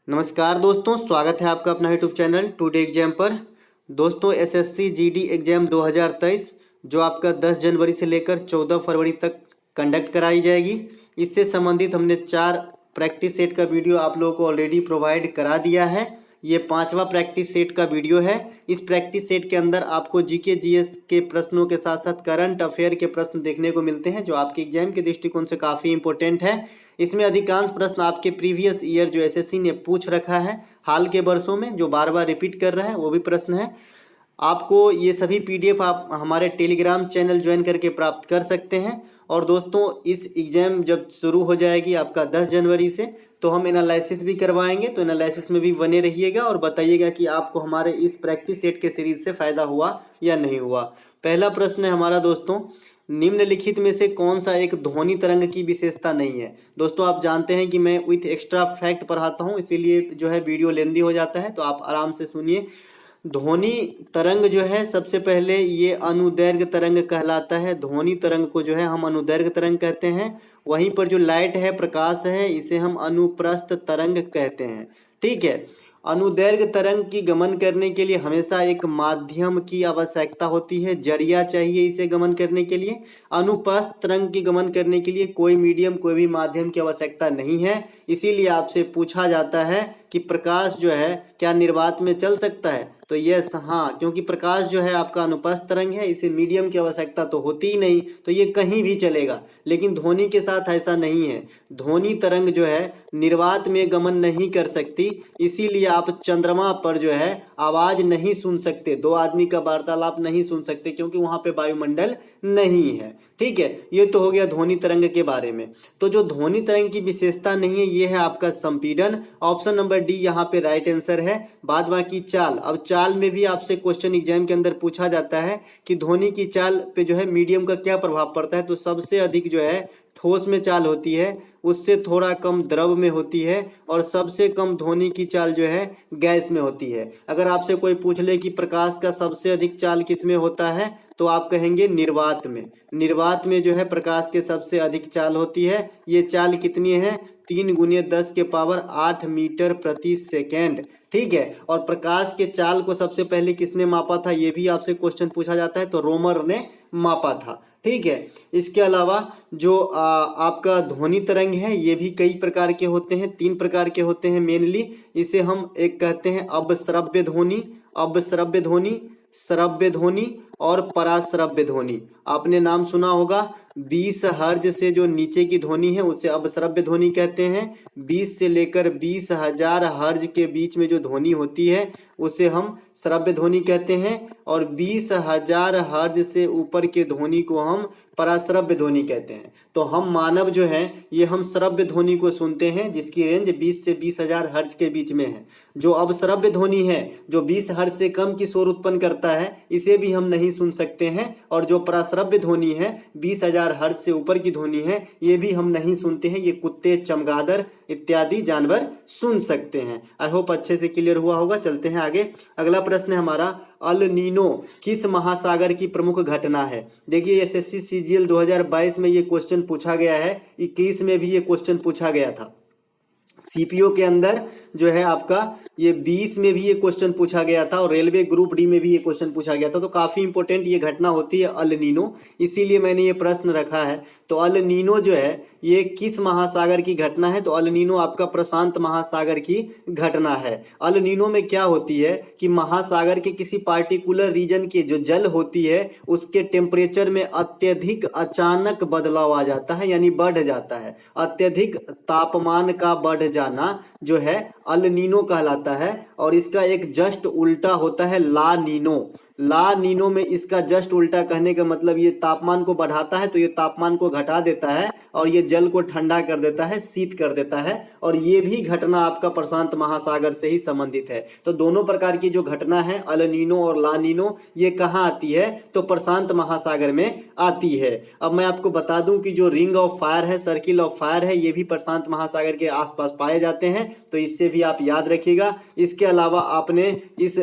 नमस्कार दोस्तों, स्वागत है आपका अपना यूट्यूब चैनल टुडे एग्जाम पर। दोस्तों, एसएससी जीडी एग्जाम 2023 जो आपका 10 जनवरी से लेकर 14 फरवरी तक कंडक्ट कराई जाएगी, इससे संबंधित हमने 4 प्रैक्टिस सेट का वीडियो आप लोगों को ऑलरेडी प्रोवाइड करा दिया है। ये 5वां प्रैक्टिस सेट का वीडियो है। इस प्रैक्टिस सेट के अंदर आपको जीके जीएस के प्रश्नों के साथ साथ करंट अफेयर के प्रश्न देखने को मिलते हैं, जो आपके एग्जाम के दृष्टिकोण से काफ़ी इंपॉर्टेंट है। इसमें अधिकांश प्रश्न आपके प्रीवियस ईयर जो एसएससी ने पूछ रखा है, हाल के वर्षों में जो बार बार रिपीट कर रहा है वो भी प्रश्न है। आपको ये सभी पीडीएफ आप हमारे टेलीग्राम चैनल ज्वाइन करके प्राप्त कर सकते हैं। और दोस्तों, इस एग्जाम जब शुरू हो जाएगी आपका 10 जनवरी से, तो हम एनालिसिस भी करवाएंगे। तो एनालिसिस में भी बने रहिएगा और बताइएगा कि आपको हमारे इस प्रैक्टिस सेट के सीरीज से फ़ायदा हुआ या नहीं हुआ। पहला प्रश्न है हमारा दोस्तों, निम्नलिखित में से कौन सा एक ध्वनि तरंग की विशेषता नहीं है। दोस्तों, आप जानते हैं कि मैं विथ एक्स्ट्रा फैक्ट पढ़ाता हूं, इसीलिए जो है वीडियो लेंदी हो जाता है, तो आप आराम से सुनिए। ध्वनि तरंग जो है, सबसे पहले ये अनुदैर्घ्य तरंग कहलाता है। ध्वनि तरंग को जो है हम अनुदैर्घ्य तरंग कहते हैं। वहीं पर जो लाइट है, प्रकाश है, इसे हम अनुप्रस्थ तरंग कहते हैं। ठीक है। अनुदैर्घ्य तरंग की गमन करने के लिए हमेशा एक माध्यम की आवश्यकता होती है, जरिया चाहिए इसे गमन करने के लिए। अनुप्रस्थ तरंग की गमन करने के लिए कोई मीडियम, कोई भी माध्यम की आवश्यकता नहीं है। इसीलिए आपसे पूछा जाता है कि प्रकाश जो है क्या निर्वात में चल सकता है, तो यस हाँ, क्योंकि प्रकाश जो है आपका अनुप्रस्थ तरंग है, इसे मीडियम की आवश्यकता तो होती ही नहीं, तो ये कहीं भी चलेगा। लेकिन ध्वनि के साथ ऐसा नहीं है। ध्वनि तरंग जो है निर्वात में गमन नहीं कर सकती, इसीलिए आप चंद्रमा पर जो है आवाज नहीं सुन सकते, 2 आदमी का वार्तालाप नहीं सुन सकते, क्योंकि वहां पे वायुमंडल नहीं है। ठीक है, ये तो हो गया ध्वनि तरंग के बारे में। तो जो ध्वनि तरंग की विशेषता नहीं है, ये है आपका संपीड़न। ऑप्शन नंबर डी यहाँ पे राइट आंसर है। बाद बाकी चाल, अब चाल में भी आपसे क्वेश्चन एग्जाम के अंदर पूछा जाता है कि ध्वनि की चाल पे जो है मीडियम का क्या प्रभाव पड़ता है, तो सबसे अधिक जो है ठोस में चाल होती है, उससे थोड़ा कम द्रव में होती है, और सबसे कम ध्वनि की चाल जो है गैस में होती है। अगर आपसे कोई पूछ ले कि प्रकाश का सबसे अधिक चाल किस में होता है, तो आप कहेंगे निर्वात में। निर्वात में जो है प्रकाश के सबसे अधिक चाल होती है। ये चाल कितनी है? 3 × 10⁸ मीटर प्रति सेकेंड। ठीक है। और प्रकाश के चाल को सबसे पहले किसने मापा था, ये भी आपसे क्वेश्चन पूछा जाता है, तो रोमर ने मापा था। ठीक है। इसके अलावा जो आपका ध्वनि तरंग है, ये भी कई प्रकार के होते हैं, 3 प्रकार के होते हैं मेनली। इसे हम एक कहते हैं अपश्रव्य ध्वनि, अपश्रव्य ध्वनि, श्रव्य ध्वनि और पराश्रव्य ध्वनि। आपने नाम सुना होगा। 20 हर्ज से जो नीचे की ध्वनि है उसे अपश्रव्य ध्वनि कहते हैं। 20 से लेकर 20,000 हर्ज के बीच में जो ध्वनि होती है उसे हम श्रव्य ध्वनि कहते हैं, और 20,000 हर्ज से ऊपर के ध्वनि को हम पराश्रव्य ध्वनि कहते हैं। तो हम मानव जो है ये हम श्रव्य ध्वनि को सुनते हैं, जिसकी रेंज 20 से 20,000 हर्ज के बीच में है। जो अपश्रव्य ध्वनि है, जो 20 हर्ज से कम की शोर उत्पन्न करता है, इसे भी हम नहीं सुन सकते हैं। और जो पराश्रव्य ध्वनि है, 20,000 हर्ज से ऊपर की ध्वनि है, ये भी हम नहीं सुनते हैं। ये कुत्ते, चमगादड़ इत्यादि जानवर सुन सकते हैं। आई होप अच्छे से क्लियर हुआ होगा। चलते हैं आगे। अगला प्रश्न है हमारा, अल नीनो किस महासागर की प्रमुख घटना है। देखिए, एसएससी सीजीएल 2022 में ये क्वेश्चन पूछा गया है, 21 में भी ये क्वेश्चन पूछा गया था। सीपीओ के अंदर जो है आपका ये 20 में भी ये क्वेश्चन पूछा गया था, और रेलवे ग्रुप डी में भी ये क्वेश्चन पूछा गया था। तो काफी इंपॉर्टेंट ये घटना होती है अल नीनो, इसीलिए मैंने ये प्रश्न रखा है। तो अल नीनो जो है ये किस महासागर की घटना है, तो अल नीनो आपका प्रशांत महासागर की घटना है। अल नीनो में क्या होती है कि महासागर के किसी पार्टिकुलर रीजन की जो जल होती है उसके टेम्परेचर में अत्यधिक अचानक बदलाव आ जाता है, यानी बढ़ जाता है। अत्यधिक तापमान का बढ़ जाना जो है अल नीनो कहलाता है। और इसका एक जस्ट उल्टा होता है ला नीनो। ला नीनो में इसका जस्ट उल्टा कहने का मतलब ये तापमान को बढ़ाता है, तो ये तापमान को घटा देता है, और ये जल को ठंडा कर देता है, शीत कर देता है। और ये भी घटना आपका प्रशांत महासागर से ही संबंधित है। तो दोनों प्रकार की जो घटना है अल नीनो और ला नीनो, ये कहाँ आती है, तो प्रशांत महासागर में आती है। अब मैं आपको बता दूं कि जो रिंग ऑफ फायर है, सर्किल ऑफ फायर है, ये भी प्रशांत महासागर के आसपास पाए जाते हैं, तो इससे भी आप याद रखिएगा। इसके अलावा आपने इस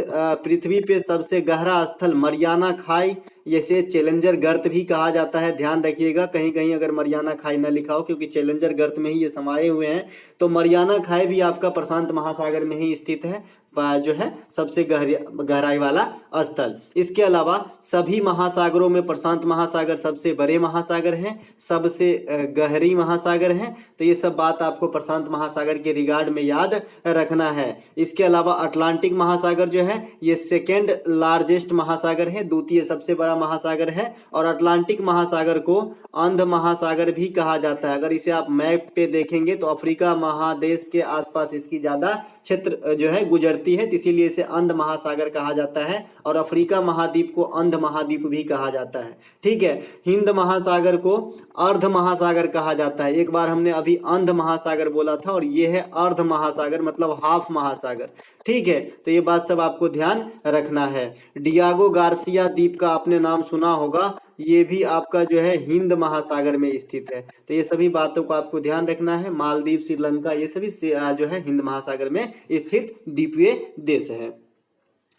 पृथ्वी पे सबसे गहरा का स्थल मरियाना खाई, जैसे चैलेंजर गर्त भी कहा जाता है, ध्यान रखिएगा कहीं कहीं अगर मरियाना खाई न लिखा हो, क्योंकि चैलेंजर गर्त में ही ये समाये हुए हैं। तो मरियाना खाई भी आपका प्रशांत महासागर में ही स्थित है, जो है सबसे गहराई वाला स्थल। इसके अलावा सभी महासागरों में प्रशांत महासागर सबसे बड़े महासागर है, सबसे गहरी महासागर है। तो ये सब बात आपको प्रशांत महासागर के रिगार्ड में याद रखना है। इसके अलावा अटलांटिक महासागर जो है ये सेकेंड लार्जेस्ट महासागर है, द्वितीय सबसे बड़ा महासागर है। और अटलांटिक महासागर को अंध महासागर भी कहा जाता है। अगर इसे आप मैप पे देखेंगे तो अफ्रीका महादेश के आसपास इसकी ज्यादा क्षेत्र जो है गुजरती है, तो इसीलिए इसे अंध महासागर कहा जाता है। और अफ्रीका महाद्वीप को अंध महाद्वीप भी कहा जाता है। ठीक है, हिंद महासागर को अर्ध महासागर कहा जाता है। एक बार हमने अभी अंध महासागर बोला था और ये है अर्ध महासागर, मतलब हाफ महासागर। ठीक है, तो ये बात सब आपको ध्यान रखना है। डियागो गार्सिया द्वीप का आपने नाम सुना होगा, ये भी आपका जो है हिंद महासागर में स्थित है। तो ये सभी बातों को आपको ध्यान रखना है। मालदीव, श्रीलंका, ये सभी जो है हिंद महासागर में स्थित द्वीपीय देश है।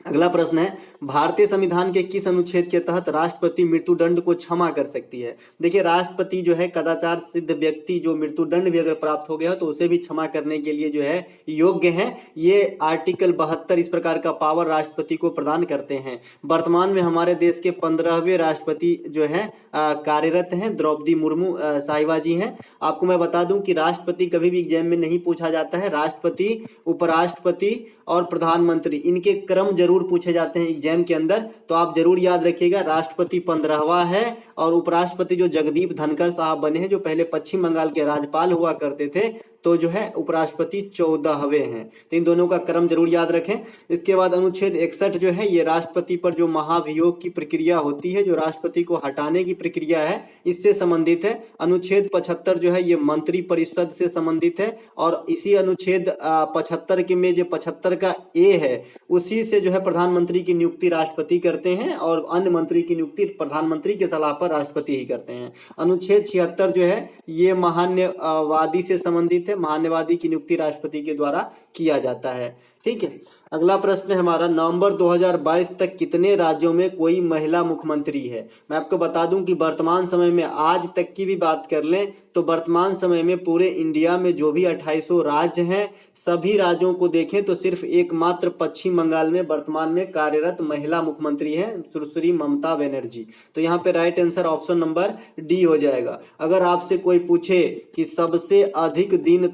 अगला प्रश्न है, भारतीय संविधान के किस अनुच्छेद के तहत राष्ट्रपति मृत्युदंड को क्षमा कर सकती है? देखिए, राष्ट्रपति जो है कदाचार सिद्ध व्यक्ति जो मृत्युदंड भी अगर प्राप्त हो गया हो तो उसे भी क्षमा करने के लिए जो है योग्य है। ये आर्टिकल 72 इस प्रकार का पावर राष्ट्रपति को प्रदान करते हैं। वर्तमान में हमारे देश के 15वें राष्ट्रपति जो है कार्यरत हैं, द्रौपदी मुर्मू साहिबा जी हैं। आपको मैं बता दूं कि राष्ट्रपति कभी भी एग्जाम में नहीं पूछा जाता है। राष्ट्रपति, उपराष्ट्रपति और प्रधानमंत्री, इनके क्रम जरूर पूछे जाते हैं एग्जाम के अंदर, तो आप जरूर याद रखिएगा। राष्ट्रपति 15वां है और उपराष्ट्रपति जो जगदीप धनखड़ साहब बने हैं, जो पहले पश्चिम बंगाल के राज्यपाल हुआ करते थे, तो जो है उपराष्ट्रपति 14वें हैं। तो इन दोनों का क्रम जरूर याद रखें। इसके बाद अनुच्छेद 61 जो है ये राष्ट्रपति पर जो महाभियोग की प्रक्रिया होती है, जो राष्ट्रपति को हटाने की प्रक्रिया है, इससे संबंधित है। अनुच्छेद 75 जो है ये मंत्री परिषद से संबंधित है। और इसी अनुच्छेद 75 के में जो 75 का ए है, उसी से जो है प्रधानमंत्री की नियुक्ति राष्ट्रपति करते हैं और अन्य मंत्री की नियुक्ति प्रधानमंत्री के सलाह पर राष्ट्रपति ही करते हैं। अनुच्छेद 76 जो है ये महान्यवादी से संबंधित है। महान्यवादी की नियुक्ति राष्ट्रपति के द्वारा किया जाता है। ठीक है, अगला प्रश्न है हमारा, नवंबर 2022 तक कितने राज्यों में कोई महिला मुख्यमंत्री है? मैं आपको बता दूं कि वर्तमान समय में, आज तक की भी बात कर लें तो वर्तमान समय में पूरे इंडिया में जो भी 2800 राज्य हैं, सभी राज्यों को देखें तो सिर्फ एकमात्र पश्चिम बंगाल में वर्तमान में कार्यरत महिला मुख्यमंत्री हैं, सुश्री ममता बनर्जी। तो यहाँ पे right answer option number D हो जाएगा। अगर आपसे कोई पूछे कि सबसे अधिक दिन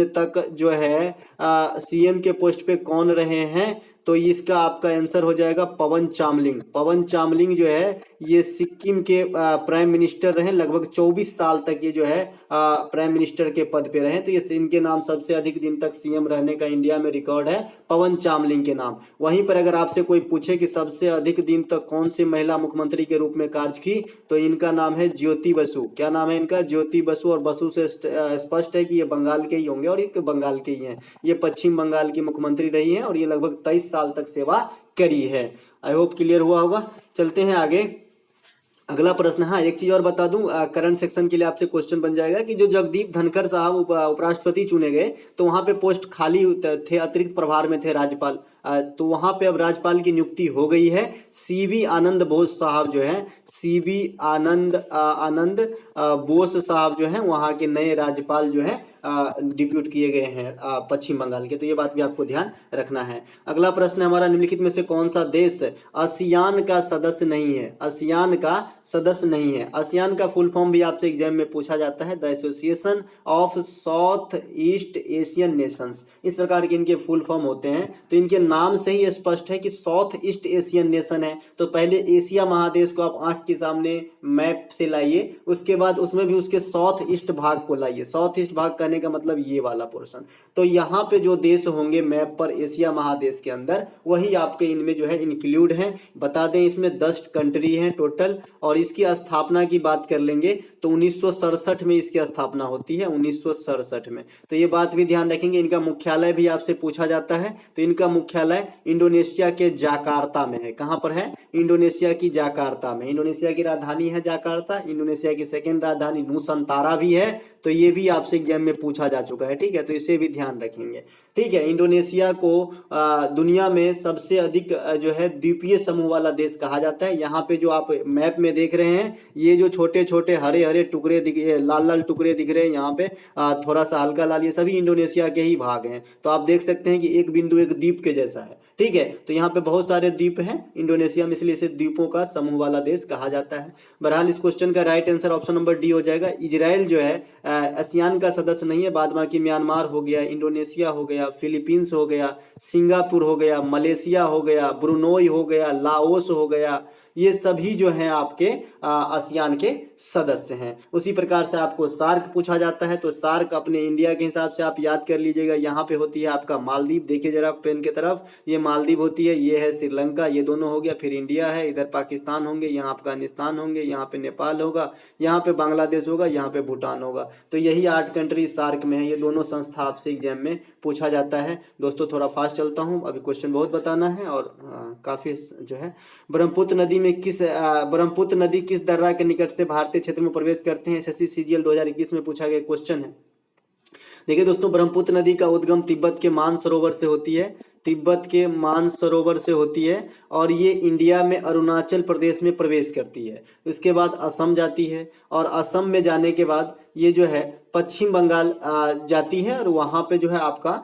तक जो है सीएम के पोस्ट पे कौन रहे हैं, तो इसका आपका आंसर हो जाएगा पवन चामलिंग। पवन चामलिंग जो है ये सिक्किम के प्राइम मिनिस्टर रहे, लगभग 24 साल तक ये जो है प्राइम मिनिस्टर के पद पे रहे। तो ये इनके नाम सबसे अधिक दिन तक सीएम रहने का इंडिया में रिकॉर्ड है, पवन चामलिंग के नाम। वहीं पर अगर आपसे कोई पूछे कि सबसे अधिक दिन तक कौन सी महिला मुख्यमंत्री के रूप में कार्य की, तो इनका नाम है ज्योति बसु। क्या नाम है इनका? ज्योति बसु। और बसु से स्पष्ट है कि ये बंगाल के ही होंगे और ये बंगाल के ही हैं। ये पश्चिम बंगाल की मुख्यमंत्री रही है और ये लगभग 23 साल तक सेवा करी है। आई होप क्लियर हुआ होगा। चलते हैं आगे, अगला प्रश्न। हाँ, एक चीज और बता दूं, करंट सेक्शन के लिए आपसे क्वेश्चन बन जाएगा कि जो जगदीप धनखड़ साहब उपराष्ट्रपति चुने गए, तो वहां पे पोस्ट खाली थे, अतिरिक्त प्रभार में थे राज्यपाल, तो वहां पे अब राज्यपाल की नियुक्ति हो गई है। सीवी आनंद बोस साहब जो हैं, सीवी आनंद बोस साहब जो हैं वहां के नए राज्यपाल जो हैं डिप्यूट किए गए हैं पश्चिम बंगाल के। तो ये बात भी आपको ध्यान रखना है। अगला प्रश्न हमारा, निम्नलिखित में से कौन सा देश आसियान का सदस्य नहीं है? आसियान का सदस्य नहीं है। आसियान का फुल फॉर्म भी आपसे एग्जाम में पूछा जाता है, the association of south east Asian Nations, इस प्रकार के इनके फुल फॉर्म होते हैं। तो इनके नाम से ही स्पष्ट है कि साउथ ईस्ट एशियन नेशन है। तो पहले एशिया महादेश को आप आंख के सामने मैप से लाइए, उसके बाद उसमें भी उसके साउथ ईस्ट भाग को लाइए। साउथ ईस्ट भाग कहने का मतलब ये वाला पोर्शन। तो यहाँ पे जो देश होंगे मैप पर एशिया महादेश के अंदर, वही आपके इनमें जो है इंक्लूड हैं। बता दें इसमें 10 कंट्री हैं टोटल। और इसकी स्थापना की बात कर लेंगे तो 1967 में इसकी स्थापना होती है, 1967 में। तो ये बात भी ध्यान रखेंगे। इनका मुख्यालय भी आपसे पूछा जाता है, तो इनका मुख्यालय इंडोनेशिया के जाकार्ता में है। कहाँ पर है? इंडोनेशिया की जाकार्ता में। इंडोनेशिया की राजधानी है जाकार्ता, इंडोनेशिया की सेकेंड राजधानी नूसंतारा भी है। तो ये भी आपसे एग्जाम में पूछा जा चुका है, ठीक है, तो इसे भी ध्यान रखेंगे। ठीक है, इंडोनेशिया को दुनिया में सबसे अधिक जो है द्वीपीय समूह वाला देश कहा जाता है। यहाँ पे जो आप मैप में देख रहे हैं, ये जो छोटे छोटे हरे हरे टुकड़े लाल लाल टुकड़े दिख रहे हैं यहाँ पे, थोड़ा सा हल्का लाल, ये सभी इंडोनेशिया के ही भाग हैं। तो आप देख सकते हैं कि एक बिंदु एक द्वीप के जैसा है, ठीक है। तो यहाँ पे बहुत सारे द्वीप हैं इंडोनेशिया में, इसलिए इसे द्वीपों का समूह वाला देश कहा जाता है। बहरहाल इस क्वेश्चन का right answer option number D हो जाएगा। इजराइल जो है आसियान का सदस्य नहीं है, बाद बाकी म्यांमार हो गया, इंडोनेशिया हो गया, फिलीपींस हो गया, सिंगापुर हो गया, मलेशिया हो गया, ब्रुनोई हो गया, लाओस हो गया, ये सभी जो हैं आपके आसियान के सदस्य हैं। उसी प्रकार से आपको सार्क पूछा जाता है, तो सार्क अपने इंडिया के हिसाब से आप याद कर लीजिएगा। यहाँ पे होती है आपका मालदीव, देखिए जरा पेन के तरफ, ये मालदीव होती है, ये है श्रीलंका, ये दोनों हो गया, फिर इंडिया है, इधर पाकिस्तान होंगे, यहाँ अफगानिस्तान होंगे, यहाँ पे नेपाल होगा, यहाँ पे बांग्लादेश होगा, यहाँ पे भूटान होगा। तो यही 8 कंट्री सार्क में है। ये दोनों संस्था आपसे एग्जाम में पूछा जाता है। दोस्तों थोड़ा फास्ट चलता हूँ, अभी क्वेश्चन बहुत बताना है और काफी जो है। ब्रह्मपुत्र नदी किस दर्रा के निकट से भारतीय क्षेत्र में प्रवेश करते हैं? एसएससी सीजीएल 2021 में पूछा गया क्वेश्चन है। देखिए दोस्तों, ब्रह्मपुत्र नदी का उद्गम तिब्बत के मानसरोवर से होती है, तिब्बत के मानसरोवर से होती है, और ये इंडिया में अरुणाचल प्रदेश में प्रवेश करती है। उसके बाद असम जाती है, और असम में जाने के बाद ये जो है पश्चिम बंगाल जाती है, और वहाँ पे जो है आपका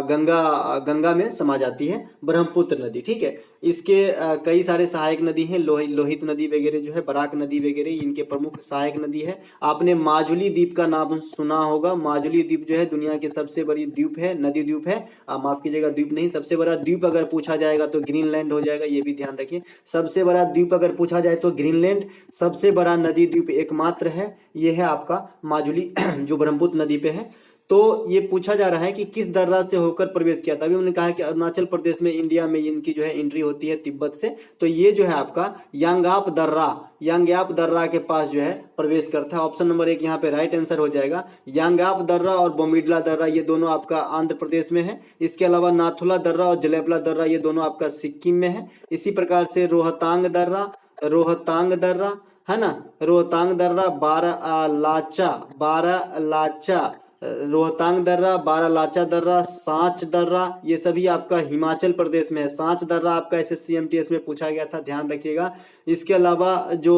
गंगा में समा जाती है ब्रह्मपुत्र नदी, ठीक है। इसके कई सारे सहायक नदी हैं, लोहित नदी वगैरह जो है, बराक नदी वगैरह, इनके प्रमुख सहायक नदी है। आपने माजुली द्वीप का नाम सुना होगा। माजुली द्वीप जो है दुनिया की सबसे बड़ी द्वीप है, नदी द्वीप है, माफ कीजिएगा द्वीप नहीं, सबसे बड़ा द्वीप अगर पूछा जाएगा तो ग्रीनलैंड हो जाएगा, ये भी ध्यान रखिए। सबसे बड़ा द्वीप अगर पूछा जाए तो ग्रीनलैंड। सबसे बड़ा नदी द्वीप एकमात्र है, ये है आपका माजुली जो ब्रह्मपुत्र नदी पे है। तो ये पूछा जा रहा है कि किस दर्रा से होकर प्रवेश किया था। अभी हमने कहा कि अरुणाचल प्रदेश में, इंडिया में इनकी जो है एंट्री होती है तिब्बत से। तो ये जो है आपका यांगाप दर्रा के पास जो है प्रवेश करता है। ऑप्शन नंबर 1 यहाँ पे राइट आंसर हो जाएगा। यांगाप दर्रा और बोमिडला दर्रा ये दोनों आपका आंध्र प्रदेश में है। इसके अलावा नाथुला दर्रा और जलेबला दर्रा ये दोनों आपका सिक्किम में है। इसी प्रकार से रोहतांग दर्रा है ना, रोहतांग दर्रा, रोहतांग दर्रा, बारालाचा दर्रा, सांच दर्रा, ये सभी आपका हिमाचल प्रदेश में है। सांच दर्रा आपका एसएससी एमटीएस में पूछा गया था, ध्यान रखिएगा। इसके अलावा जो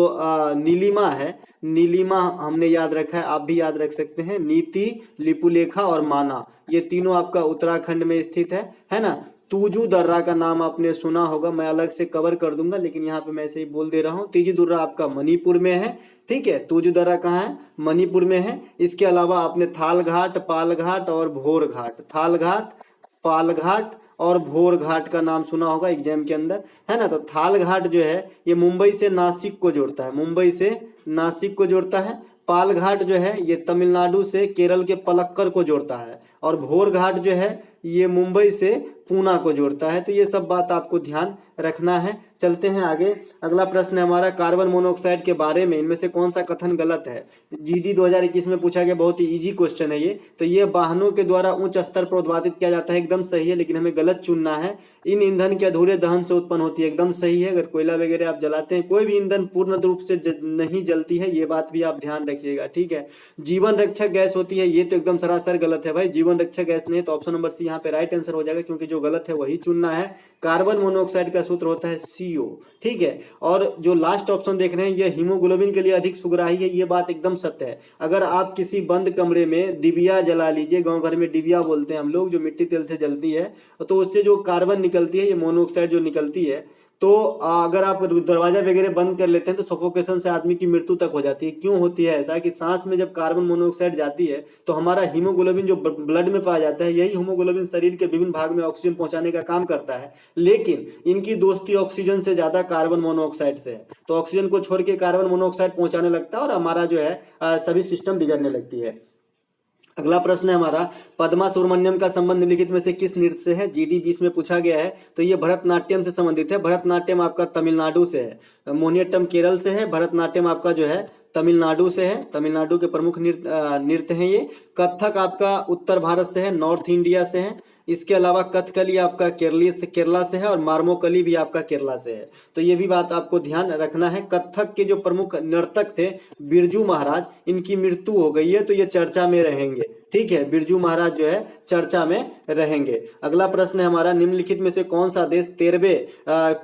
नीलिमा है, नीलिमा हमने याद रखा है, आप भी याद रख सकते हैं। नीति, लिपुलेखा और माना, ये तीनों आपका उत्तराखंड में स्थित है ना। तूजू दर्रा का नाम आपने सुना होगा, मैं अलग से कवर कर दूंगा, लेकिन यहाँ पे मैं ऐसे ही बोल दे रहा हूँ। तूजू दर्रा आपका मणिपुर में है, ठीक है। तूजू दर्रा कहाँ है? मणिपुर में है। इसके अलावा आपने थालघाट, पालघाट और भोरघाट, थालघाट, पालघाट और भोरघाट का नाम सुना होगा एग्जाम के अंदर, है ना। तो थालघाट जो है ये मुंबई से नासिक को जोड़ता है, मुंबई से नासिक को जोड़ता है। पालघाट जो है ये तमिलनाडु से केरल के पलक्कड़ को जोड़ता है, और भोरघाट जो है ये मुंबई से पूना को जोड़ता है। तो ये सब बात आपको ध्यान रखना है। चलते हैं आगे। अगला प्रश्न है हमारा कार्बन मोनोऑक्साइड के बारे में, इनमें से कौन सा कथन गलत है? जीडी 2021 में पूछा गया, बहुत ही इजी क्वेश्चन है ये। तो ये वाहनों के द्वारा उच्च स्तर पर उत्पादित किया जाता है, एकदम सही है, लेकिन हमें गलत चुनना है। इन ईंधन के अधूरे दहन से उत्पन्न होती है, एकदम सही है। अगर कोयला वगैरह आप जलाते हैं, कोई भी ईंधन पूर्ण रूप से नहीं जलती है, ये बात भी आप ध्यान रखिएगा, ठीक है। जीवन रक्षक गैस होती है, ये तो एकदम सरासर गलत है भाई, जीवन रक्षक गैस नहीं। तो ऑप्शन नंबर सी यहाँ पे राइट आंसर हो जाएगा, क्योंकि जो गलत है वही चुनना है। कार्बन मोनोऑक्साइड का सूत्र होता है CO, ठीक है। और जो लास्ट ऑप्शन देख रहे हैं ये हीमोग्लोबिन के लिए अधिक सुग्राही है, ये बात एकदम सत्य है। अगर आप किसी बंद कमरे में डिबिया जला लीजिए, गांव घर में डिबिया बोलते हैं हम लोग, जो मिट्टी तेल से जलती है, तो उससे जो कार्बन निकलती है, ये मोनोऑक्साइड जो निकलती है, तो अगर आप दरवाजा वगैरह बंद कर लेते हैं तो सफोकेशन से आदमी की मृत्यु तक हो जाती है। क्यों होती है ऐसा? कि सांस में जब कार्बन मोनोऑक्साइड जाती है तो हमारा हीमोग्लोबिन जो ब्लड में पाया जाता है, यही हीमोग्लोबिन शरीर के विभिन्न भाग में ऑक्सीजन पहुंचाने का काम करता है, लेकिन इनकी दोस्ती ऑक्सीजन से ज्यादा कार्बन मोनोऑक्साइड से है। तो ऑक्सीजन को छोड़ के कार्बन मोनोऑक्साइड पहुंचाने लगता है और हमारा जो है सभी सिस्टम बिगड़ने लगती है। अगला प्रश्न है हमारा, पद्मा सुब्रमण्यम का संबंध निम्नलिखित में से किस नृत्य से है? GD 20 में पूछा गया है। तो ये भरतनाट्यम से संबंधित है। भरतनाट्यम आपका तमिलनाडु से है, मोहिनीअट्टम केरल से है, भरतनाट्यम आपका जो है तमिलनाडु से है, तमिलनाडु के प्रमुख नृत्य हैं ये। कथक आपका उत्तर भारत से है, नॉर्थ इंडिया से है। इसके अलावा कथकली आपका केरला से है और मार्मोकली भी आपका केरला से है। तो ये भी बात आपको ध्यान रखना है। कथक के जो प्रमुख नर्तक थे बिरजू महाराज, इनकी मृत्यु हो गई है, तो ये चर्चा में रहेंगे। ठीक है, बिरजू महाराज जो है चर्चा में रहेंगे। अगला प्रश्न है हमारा, निम्नलिखित में से कौन सा देश 13वें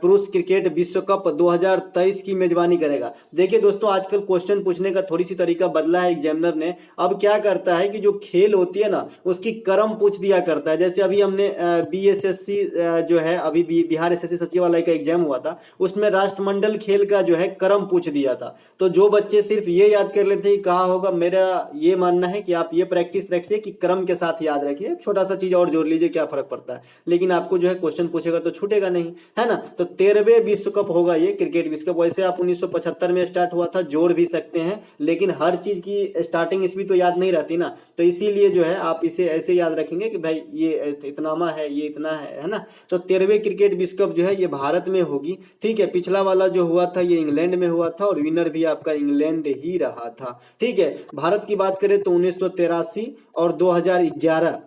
पुरुष क्रिकेट विश्व कप 2023 की मेजबानी करेगा। देखिए दोस्तों, आजकल क्वेश्चन पूछने का थोड़ी सी तरीका बदला है एग्जामिनर ने। अब क्या करता है कि जो खेल होती है ना, उसकी क्रम पूछ दिया करता है। जैसे अभी हमने बीएसएससी जो है, अभी बिहार एसएससी सचिवालय का एग्जाम हुआ था, उसमें राष्ट्रमंडल खेल का जो है क्रम पूछ दिया था। तो जो बच्चे सिर्फ ये याद कर लेते हैं कहा होगा, मेरा ये मानना है कि आप ये प्रैक्टिस रखिए कि क्रम के साथ याद रखिए। छोटा सा चीज और जोड़ लीजिए, क्या फर्क पड़ता है, लेकिन आपको जो है क्वेश्चन पूछेगा तो छूटेगा नहीं, है ना। तो 13वें विश्व कप होगा ये क्रिकेट विश्व कप। वैसे आप 1975 में स्टार्ट हुआ था, जोड़ भी सकते हैं, लेकिन हर चीज की स्टार्टिंग ईस्वी तो याद नहीं रहती ना। तो इसीलिए जो है आप इसे ऐसे याद रखेंगे कि भाई ये इतनामा है, ये इतना है ना। तो 13वें क्रिकेट विश्व कप जो है ये भारत में होगी। ठीक है, पिछला वाला जो हुआ था ये इंग्लैंड में हुआ था और विनर भी आपका इंग्लैंड ही रहा था। ठीक है, भारत की बात करें तो 1983 और 2011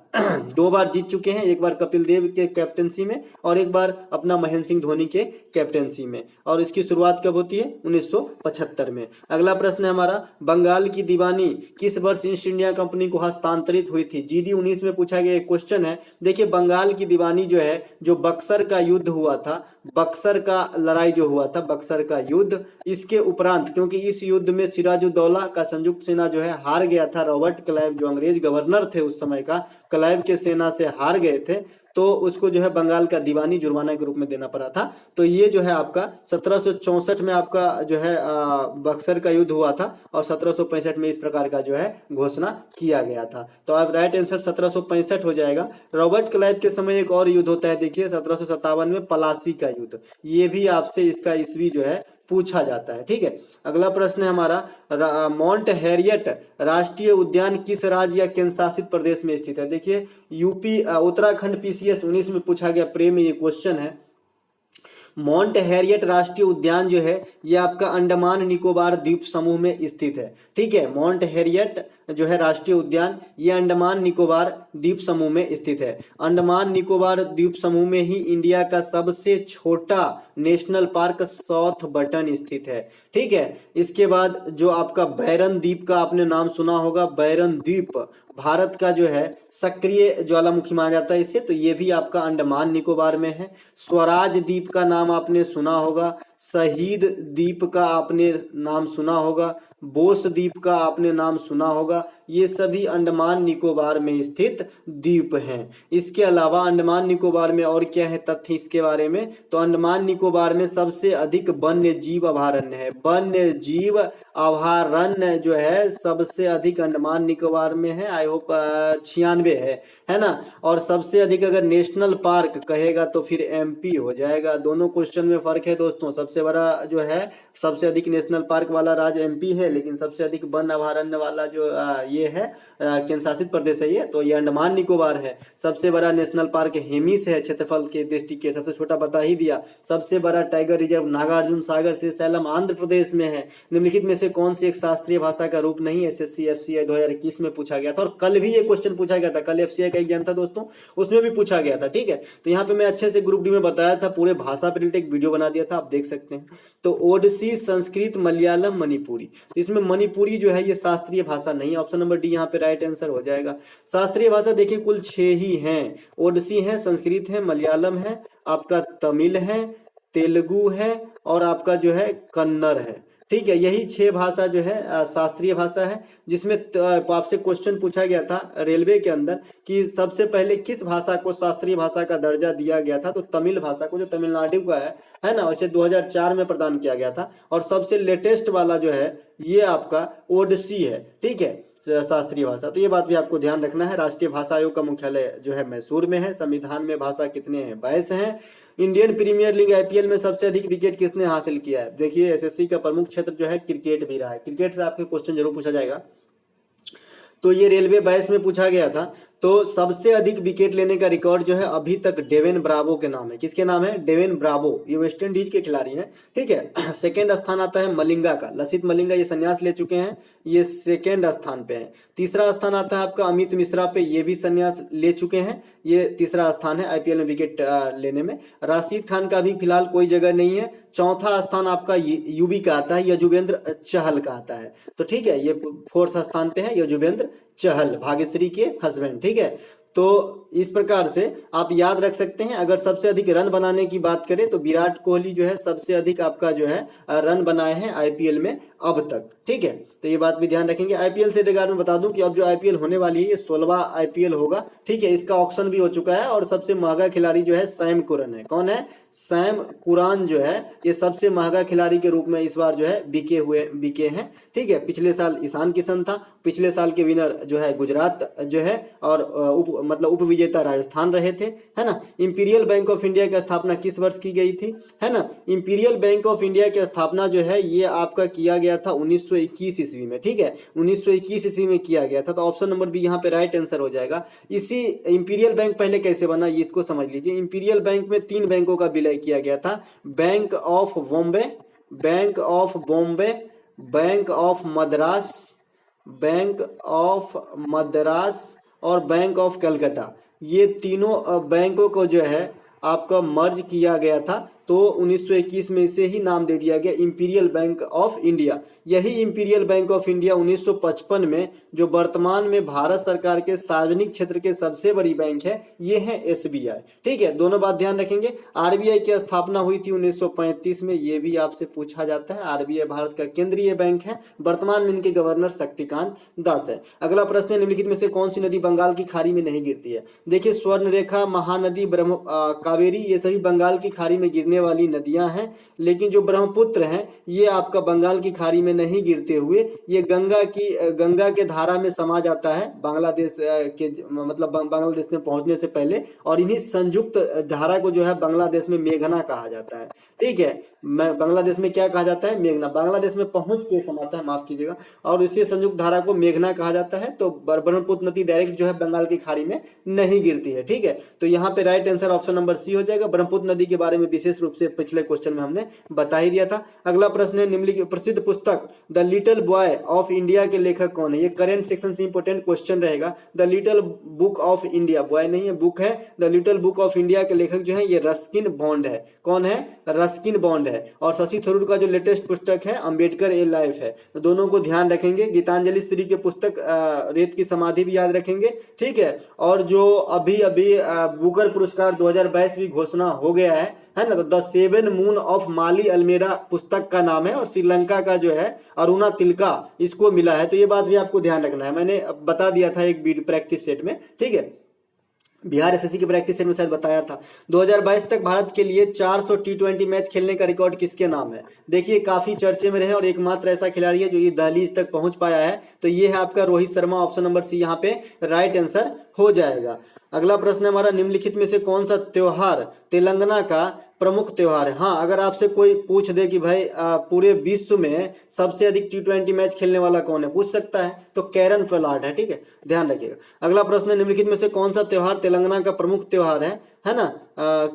दो बार जीत चुके हैं। एक बार कपिल देव के कैप्टेंसी में और एक बार अपना महेंद्र सिंह धोनी के कैप्टेंसी में। और इसकी शुरुआत कब होती है? 1975 में। अगला प्रश्न है हमारा, बंगाल की दीवानी किस वर्ष ईस्ट इंडिया कंपनी को हस्तांतरित हुई थी? जीडी 19 में पूछा गया एक क्वेश्चन है। देखिए, बंगाल की दीवानी जो है, जो बक्सर का युद्ध हुआ था, बक्सर का लड़ाई जो हुआ था, बक्सर का युद्ध, इसके उपरांत, क्योंकि इस युद्ध में सिराजुद्दौला का संयुक्त सेना जो है हार गया था। रॉबर्ट क्लाइव जो अंग्रेज गवर्नर थे उस समय का, क्लाइव के सेना से हार गए थे, तो उसको जो है बंगाल का दीवानी जुर्माना के रूप में देना पड़ा था। तो ये जो है आपका 1764 में आपका जो है बक्सर का युद्ध हुआ था और 1765 में इस प्रकार का जो है घोषणा किया गया था। तो अब राइट आंसर 1765 हो जाएगा। रॉबर्ट क्लाइव के समय एक और युद्ध होता है, देखिए 1757 में पलासी का युद्ध। ये भी आपसे इसका ईस्वी जो है पूछा जाता है। ठीक है, अगला प्रश्न है हमारा, माउंट हैरियट राष्ट्रीय उद्यान किस राज्य या केंद्र शासित प्रदेश में स्थित है? देखिए, यूपी उत्तराखंड पीसीएस 19 में पूछा गया प्रेम में ये क्वेश्चन है। माउंट हैरियट राष्ट्रीय उद्यान जो है ये आपका अंडमान निकोबार द्वीप समूह में स्थित है। ठीक है, माउंट हैरियट जो है राष्ट्रीय उद्यान ये अंडमान निकोबार द्वीप समूह में स्थित है। अंडमान निकोबार द्वीप समूह में ही इंडिया का सबसे छोटा नेशनल पार्क साउथ बटन स्थित है। ठीक है, इसके बाद जो आपका बैरन द्वीप का आपने नाम सुना होगा, बैरन द्वीप भारत का जो है सक्रिय ज्वालामुखी माना जाता है इससे, तो ये भी आपका अंडमान निकोबार में है। स्वराज द्वीप का नाम आपने सुना होगा, शहीद द्वीप का आपने नाम सुना होगा, बोस द्वीप का आपने नाम सुना होगा। ये सभी अंडमान निकोबार में स्थित द्वीप हैं। इसके अलावा अंडमान निकोबार में और क्या है तथ्य इसके बारे में, तो अंडमान निकोबार में सबसे अधिक वन्य जीव अभयारण्य है। वन्य जीव अभयारण्य जो है सबसे अधिक अंडमान निकोबार में है। आई होप 96 है ना। और सबसे अधिक अगर नेशनल पार्क कहेगा तो फिर एमपी हो जाएगा। दोनों क्वेश्चन में फर्क है दोस्तों। सबसे बड़ा जो है, सबसे अधिक नेशनल पार्क वाला राज्य एमपी है, लेकिन सबसे अधिक वन अभयारण्य वाला जो ये है केंद्र शासित प्रदेश है ये, तो ये अंडमान निकोबार है। सबसे बड़ा नेशनल पार्क हेमिस है, क्षेत्रफल के दृष्टि के सबसे छोटा बता ही दिया। सबसे बड़ा टाइगर रिजर्व नागार्जुन सागर से सैलम आंध्र प्रदेश में है। निम्नलिखित में से कौन सी एक शास्त्रीय भाषा का रूप नहीं? एसएससी एफसीआई 2021 में पूछा गया था और कल भी ये क्वेश्चन पूछा गया था। कल एफसीआई का एग्जाम था दोस्तों, उसमें भी पूछा गया था। ठीक है, तो यहाँ पे मैं अच्छे से ग्रुप डी में बताया था, पूरे भाषा पर रिलेटेड एक वीडियो बना दिया था, आप देख सकते हैं। तो ओडिसी, संस्कृत, मलयालम, मणिपुरी, तो इसमें मणिपुरी जो है ये शास्त्रीय भाषा नहीं है। ऑप्शन नंबर डी यहाँ पे राइट आंसर हो जाएगा। शास्त्रीय भाषा देखिए कुल 6 ही हैं। ओडिसी है, संस्कृत है, मलयालम है, आपका तमिल है, तेलुगु है और आपका जो है कन्नड़ है। ठीक है, यही 6 भाषा जो है शास्त्रीय भाषा है। जिसमें आपसे क्वेश्चन पूछा गया था रेलवे के अंदर कि सबसे पहले किस भाषा को शास्त्रीय भाषा का दर्जा दिया गया था, तो तमिल भाषा को, जो तमिलनाडु का है ना, उसे 2004 में प्रदान किया गया था। और सबसे लेटेस्ट वाला जो है ये आपका ओडिसी है। ठीक है, शास्त्रीय भाषा। तो ये बात भी आपको ध्यान रखना है। राष्ट्रीय भाषा आयोग का मुख्यालय जो है मैसूर में है। संविधान में भाषा कितने हैं? 22 हैं। इंडियन प्रीमियर लीग आईपीएल में सबसे अधिक विकेट किसने हासिल किया है? देखिए, एसएससी का प्रमुख क्षेत्र जो है क्रिकेट भी रहा है। क्रिकेट से आपके क्वेश्चन जरूर पूछा जाएगा। तो ये रेलवे 22 में पूछा गया था। तो सबसे अधिक विकेट लेने का रिकॉर्ड जो है अभी तक डेविन ब्रावो के नाम है। किसके नाम है? डेविन ब्रावो, ये वेस्ट इंडीज के खिलाड़ी हैं, ठीक है। सेकेंड स्थान आता है मलिंगा का, लसित मलिंगा, ये संन्यास ले चुके हैं, ये सेकेंड स्थान पे है। तीसरा स्थान आता है आपका अमित मिश्रा पे, ये भी संन्यास ले चुके हैं, ये तीसरा स्थान है आईपीएल में विकेट लेने में। राशिद खान का भी फिलहाल कोई जगह नहीं है। चौथा स्थान आपका यूबी का आता है, यजुवेंद्र चहल का आता है। तो ठीक है, ये फोर्थ स्थान पे है यजुवेंद्र चहल, भाग्यश्री के हस्बैंड, ठीक है। तो इस प्रकार से आप याद रख सकते हैं। अगर सबसे अधिक रन बनाने की बात करें तो विराट कोहली जो है सबसे अधिक आपका जो है रन बनाए हैं आईपीएल में अब तक, ठीक है। तो ये बात भी ध्यान रखेंगे। आईपीएल से रिगार्ड में बता दूं कि अब जो आईपीएल होने वाली है ये 16वां आईपीएल होगा, ठीक है। इसका ऑक्शन भी हो चुका है और सबसे महंगा खिलाड़ी जो है सैम कुरन है। कौन है? सैम कुरान जो है ये सबसे महंगा खिलाड़ी के रूप में इस बार जो है बिके हैं, ठीक है। पिछले साल ईशान किशन था, पिछले साल के विनर जो है गुजरात जो है, और उप विजेता राजस्थान रहे थे, है ना। इंपीरियल बैंक ऑफ इंडिया की स्थापना किस वर्ष की गई थी, है ना। इंपीरियल बैंक ऑफ इंडिया की स्थापना जो है ये आपका किया गया था 1921 ईस्वी में, ठीक है। 1921 ईस्वी में किया गया था। तो ऑप्शन नंबर बी यहाँ पे राइट आंसर हो जाएगा। इसी इंपीरियल बैंक पहले कैसे बना ये इसको समझ लीजिए। इंपीरियल बैंक में 3 बैंकों का विलय किया गया था, bank of Bombay, bank of Bombay, bank of Madras, bank of Madras और बैंक ऑफ कलकत्ता। ये तीनों बैंकों को जो है आपका मर्ज किया गया था। तो 1921 में इसे ही नाम दे दिया गया इंपीरियल बैंक ऑफ इंडिया। यही इंपीरियल बैंक ऑफ इंडिया 1955 में जो वर्तमान में भारत सरकार के सार्वजनिक क्षेत्र के सबसे बड़ी बैंक है, ये है एसबीआई, ठीक है। दोनों बात ध्यान रखेंगे। आरबीआई की स्थापना हुई थी 1935 में, ये भी आपसे पूछा जाता है। आरबीआई भारत का केंद्रीय बैंक है, वर्तमान में इनके गवर्नर शक्तिकांत दास है। अगला प्रश्न है, निम्नलिखित में से कौन सी नदी बंगाल की खाड़ी में नहीं गिरती है? देखिए, स्वर्णरेखा, महानदी, कावेरी, ये सभी बंगाल की खाड़ी में गिरने वाली नदियां हैं, लेकिन जो ब्रह्मपुत्र हैं ये आपका बंगाल की खाड़ी में नहीं गिरते हुए ये गंगा के धारा में समा जाता है बांग्लादेश के, मतलब बांग्लादेश में पहुंचने से पहले। और इन्हीं संयुक्त धारा को जो है बांग्लादेश में मेघना कहा जाता है, ठीक है। बांग्लादेश में क्या कहा जाता है? मेघना। बांग्लादेश में पहुंच के समाता है, माफ कीजिएगा, और इसी संयुक्त धारा को मेघना कहा जाता है। तो ब्रह्मपुत्र नदी डायरेक्ट जो है बंगाल की खाड़ी में नहीं गिरती है, ठीक है। तो यहाँ पे right answer option number C हो जाएगा। ब्रह्मपुत्र नदी के बारे में विशेष रूप से पिछले क्वेश्चन में हमने बता ही दिया था। अगला प्रश्न है, निम्नलिखित प्रसिद्ध पुस्तक the little boy of India के लेखक कौन है? ये करेंट सेक्शन से इंपोर्टेंट क्वेश्चन रहेगा। The little book of India, boy नहीं है, बुक है। The little book of India के लेखक जो है ये रस्किन बॉन्ड है। कौन है? रस्किन बॉन्ड है। और शशि थरूर का जो लेटेस्ट पुस्तक है अंबेडकर ए लाइफ है। तो दोनों को ध्यान रखेंगे। गीतांजलि श्री के पुस्तक रेत की समाधि भी याद रखेंगे, ठीक है। और जो अभी बुकर पुरस्कार 2022 भी घोषणा हो गया है ना, तो द 7 मून ऑफ माली अल्मेरा पुस्तक का नाम है। और श्रीलंका का जो है अरुणा तिलका इसको मिला है। तो ये बात भी आपको ध्यान रखना है, मैंने बता दिया था एक प्रैक्टिस सेट में, ठीक है। बिहार एसएससी के प्रैक्टिस सेट में शायद बताया था। 2022 तक भारत के लिए 400 टी20 मैच खेलने का रिकॉर्ड किसके नाम है? देखिए, काफी चर्चे में रहे और एकमात्र ऐसा खिलाड़ी है जो ये दहलीज तक पहुंच पाया है। तो ये है आपका Rohit Sharma. Option number C यहाँ पे राइट आंसर हो जाएगा। अगला प्रश्न हमारा, निम्नलिखित में से कौन सा त्योहार तेलंगाना का प्रमुख त्योहार है? हाँ, अगर आपसे कोई पूछ दे कि भाई पूरे विश्व में सबसे अधिक टी20 मैच खेलने वाला कौन है, पूछ सकता है, तो कैरन पोलार्ड है, ठीक है, ध्यान रखिएगा। अगला प्रश्न, निम्नलिखित में से कौन सा त्योहार तेलंगाना का प्रमुख त्योहार है ना?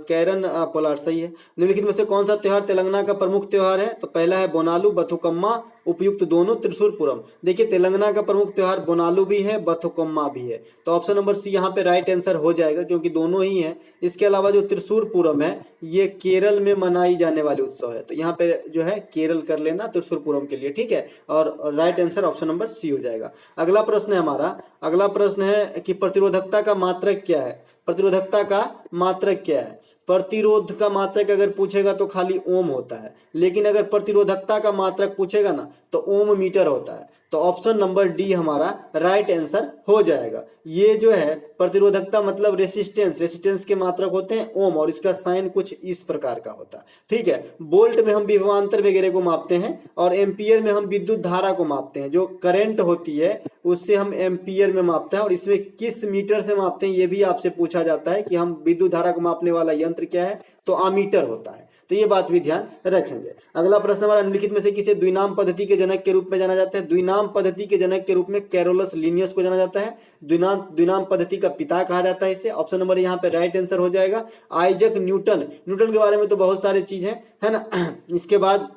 कैरन पोलार्ड सही है। निम्नलिखित में से कौन सा त्योहार तेलंगाना का प्रमुख त्योहार है? तो पहला है बोनालू, बथुकम्मा, उपयुक्त दोनों, त्रिशूरपुरम। देखिए, तेलंगाना का प्रमुख त्योहार बोनालू भी है, बथुकम्मा भी है। तो ऑप्शन नंबर सी यहाँ पे राइट आंसर हो जाएगा, क्योंकि दोनों ही हैं। इसके अलावा जो त्रिशूरपुरम है ये केरल में मनाई जाने वाली उत्सव है। तो यहाँ पे जो है केरल कर लेना त्रिशूरपुरम के लिए, ठीक है। और right answer option number C हो जाएगा। अगला प्रश्न है हमारा, अगला प्रश्न है कि प्रतिरोधकता का मात्रक क्या है? प्रतिरोधकता का मात्रक क्या है? प्रतिरोध का मात्रक अगर पूछेगा तो खाली ओम होता है, लेकिन अगर प्रतिरोधकता का मात्रक पूछेगा ना तो ओम मीटर होता है। तो ऑप्शन नंबर डी हमारा राइट आंसर हो जाएगा। ये जो है प्रतिरोधकता मतलब रेसिस्टेंस के मात्रक होते हैं ओम, और इसका साइन कुछ इस प्रकार का होता है, ठीक है। वोल्ट में हम विभवांतर वगैरह को मापते हैं और एम्पियर में हम विद्युत धारा को मापते हैं। जो करंट होती है उससे हम एम्पियर में मापते हैं। और इसमें किस मीटर से मापते हैं ये भी आपसे पूछा जाता है कि हम विद्युत धारा को मापने वाला यंत्र क्या है, तो अमीटर होता है। तो ये बात भी ध्यान रखेंगे। अगला प्रश्न हमारा, निम्नलिखित में से किसे द्विनाम पद्धति के जनक के रूप में जाना जाता है? द्विनाम पद्धति के जनक के रूप में कैरोलस लिनियस को जाना जाता है। द्विनाम पद्धति का पिता कहा जाता है इसे। ऑप्शन नंबर यहाँ पे राइट आंसर हो जाएगा आइजक न्यूटन। न्यूटन के बारे में तो बहुत सारी चीज है ना। इसके बाद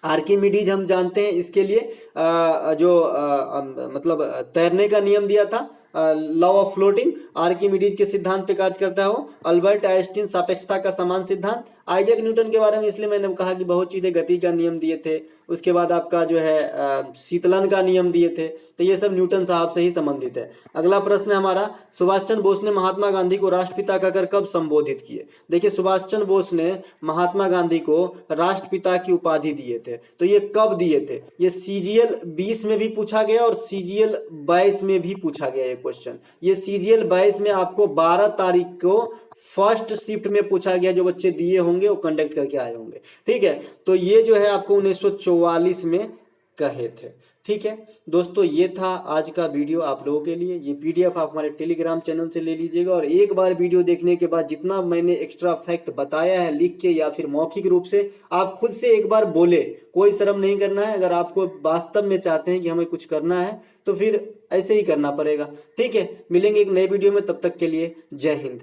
आर्किमिडीज हम जानते हैं, इसके लिए मतलब तैरने का नियम दिया था, लॉ ऑफ फ्लोटिंग। आर्किमिडीज के सिद्धांत पे कार्य करता है वो। अल्बर्ट आइंस्टीन सापेक्षता का समान सिद्धांत। आइजैक न्यूटन के बारे में इसलिए मैंने कहा कि बहुत चीजें गति का नियम दिए थे, उसके बाद आपका जो है शीतलन का नियम दिए थे, तो ये सब न्यूटन साहब से ही संबंधित है। अगला प्रश्न है हमारा, सुभाष चंद्र बोस ने महात्मा गांधी को राष्ट्रपिता कहकर कब संबोधित किए? देखिए सुभाष चंद्र बोस ने महात्मा गांधी को राष्ट्रपिता की उपाधि दिए थे, तो ये कब दिए थे? ये सीजीएल 20 में भी पूछा गया और सीजीएल 22 में भी पूछा गया ये क्वेश्चन। ये सीजीएल 22 में आपको 12 तारीख को फर्स्ट शिफ्ट में पूछा गया, जो बच्चे दिए होंगे वो कंडक्ट करके आए होंगे, ठीक है। तो ये जो है आपको 1944 में कहे थे, ठीक है दोस्तों। ये था आज का वीडियो आप लोगों के लिए। ये पीडीएफ आप हमारे टेलीग्राम चैनल से ले लीजिएगा, और एक बार वीडियो देखने के बाद जितना मैंने एक्स्ट्रा फैक्ट बताया है लिख के या फिर मौखिक रूप से, आप खुद से एक बार बोले, कोई शर्म नहीं करना है। अगर आपको वास्तव में चाहते हैं कि हमें कुछ करना है तो फिर ऐसे ही करना पड़ेगा, ठीक है। मिलेंगे एक नए वीडियो में, तब तक के लिए जय हिंद।